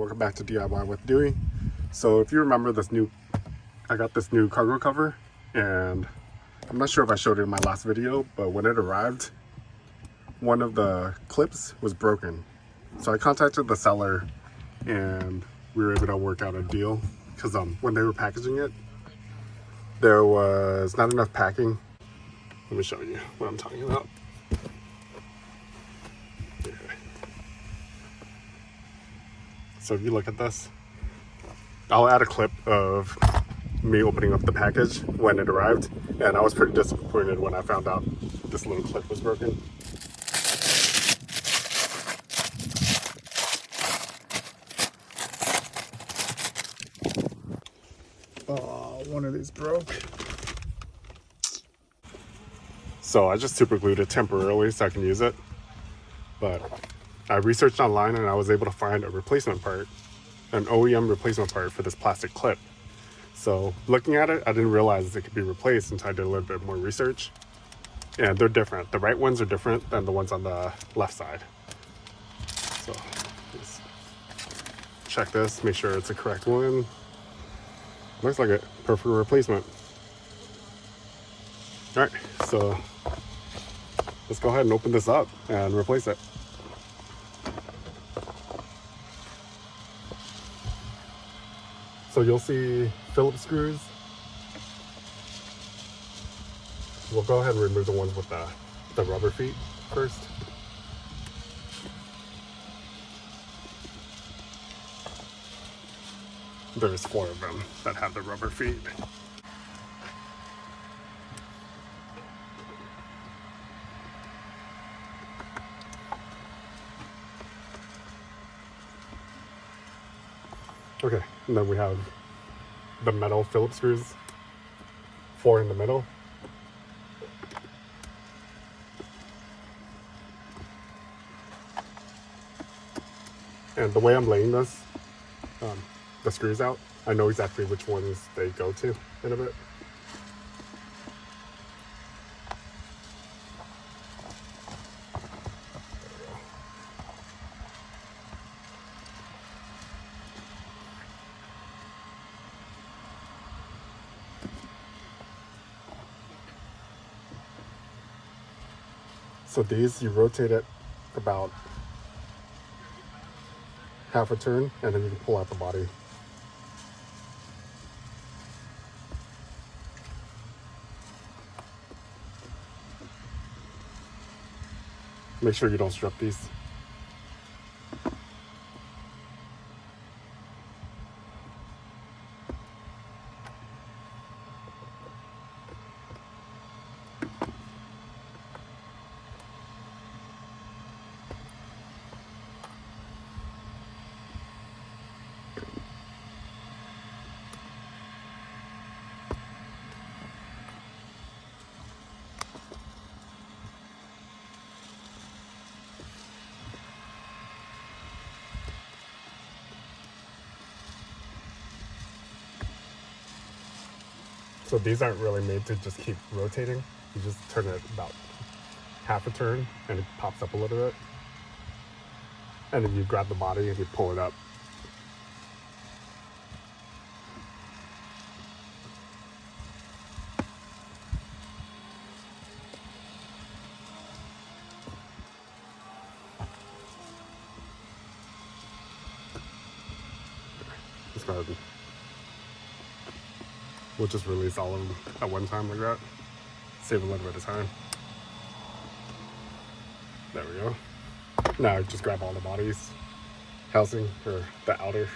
welcome back to DIY with Dewey. So if you remember I got this new cargo cover, and I'm not sure if I showed it in my last video, but when it arrived, one of the clips was broken. So I contacted the seller and we were able to work out a deal because when they were packaging it, there was not enough packing. Let me show you what I'm talking about. Okay. So if you look at this, I'll add a clip of me opening up the package when it arrived, and I was pretty disappointed when I found out this little clip was broken. Oh, one of these broke. So I just super glued it temporarily so I can use it. But I researched online and I was able to find a replacement part, an OEM replacement part for this plastic clip. So looking at it, I didn't realize it could be replaced until I did a little bit more research. And they're different. The right ones are different than the ones on the left side. So just check this, make sure it's the correct one. Looks like a perfect replacement. All right, so let's go ahead and open this up and replace it. So you'll see Phillips screws. We'll go ahead and remove the ones with the rubber feet first. There's 4 of them that have the rubber feet. Okay, and then we have the metal Phillips screws, 4 in the middle. And the way I'm laying this, the screws out, I know exactly which ones they go to in a bit. So these, you rotate it about half a turn, and then you can pull out the body. Make sure you don't strip these. So these aren't really made to just keep rotating. You just turn it about half a turn and it pops up a little bit. And then you grab the body and you pull it up. Let's go ahead and we'll just release all of them at one time like that. Save a little bit of time. There we go. Now just grab all the bodies, housing, or the outer.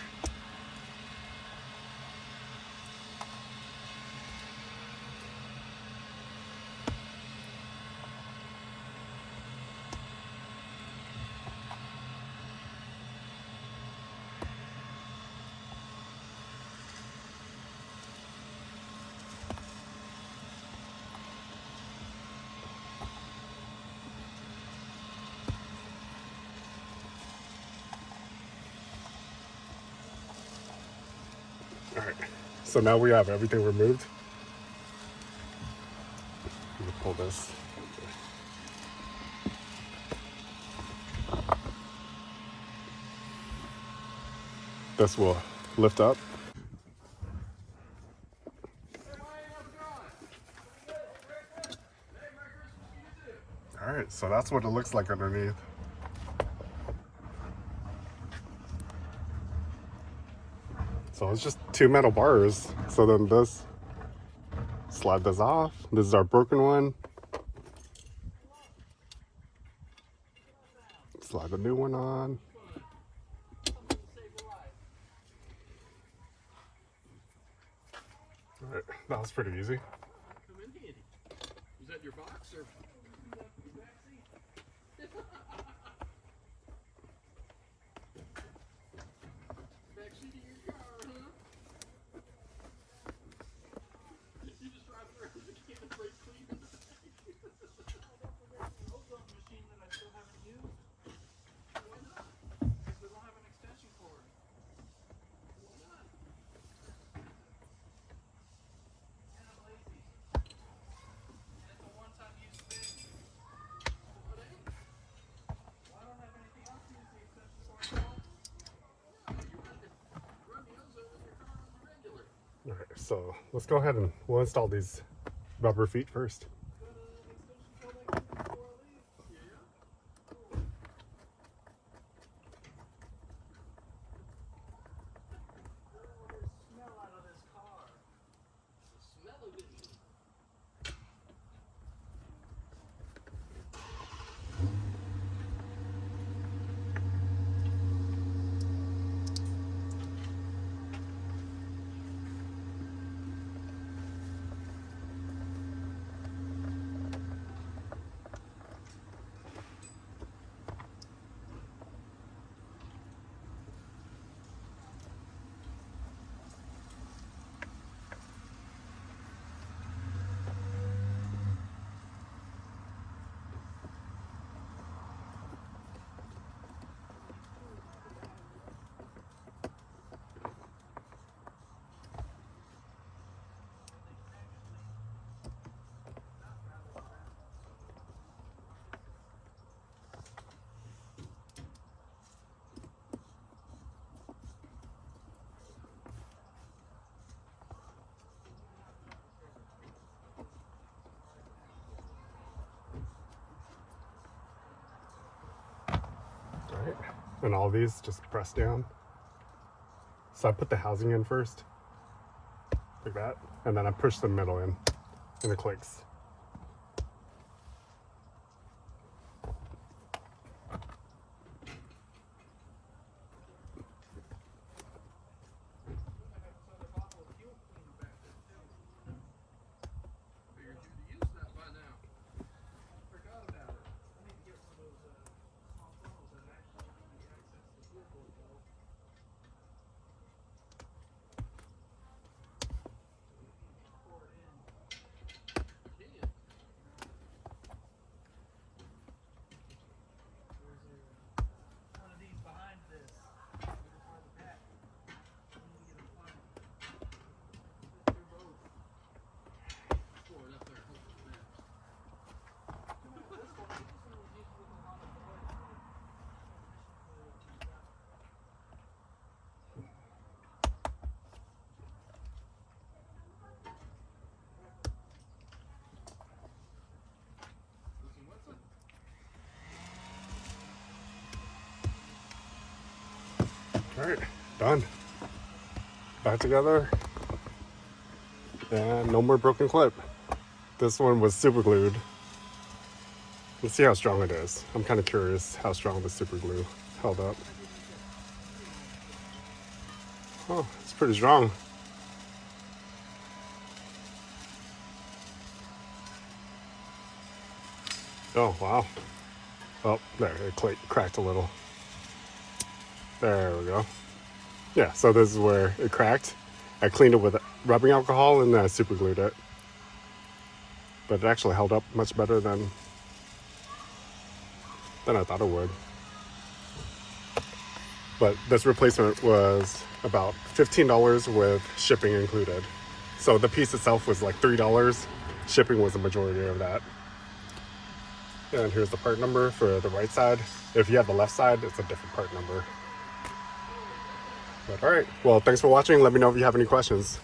All right, so now we have everything removed. Let me pull this. this will lift up. All right, so that's what it looks like underneath. So it's just two metal bars. So then this, slide this off. This is our broken one. Slide the new one on. All right, that was pretty easy. Come in handy. Was that your box or? Backseat of your car, huh? You just drive around the can and break clean in the back. Ozone machine that I still haven't used. Why not? Because we don't have an extension cord. Why not? And I'm lazy. And it's a one-time use thing. What ain't? Well, I don't have anything else to use the extension cord for. All right, so let's go ahead and we'll install these rubber feet first. Right. And all these just press down. So I put the housing in first, like that, and then I push the middle in, and it clicks. All right, done. Back together. And no more broken clip. This one was super glued. Let's see how strong it is. I'm kind of curious how strong the super glue held up. Oh, it's pretty strong. Oh, wow. Oh, there, it cracked a little. There we go. Yeah, so this is where it cracked. I cleaned it with rubbing alcohol and then I super glued it. But it actually held up much better than I thought it would. But this replacement was about $15 with shipping included. So the piece itself was like $3. Shipping was the majority of that. And here's the part number for the right side. If you have the left side, it's a different part number. But all right, well, thanks for watching. Let me know if you have any questions.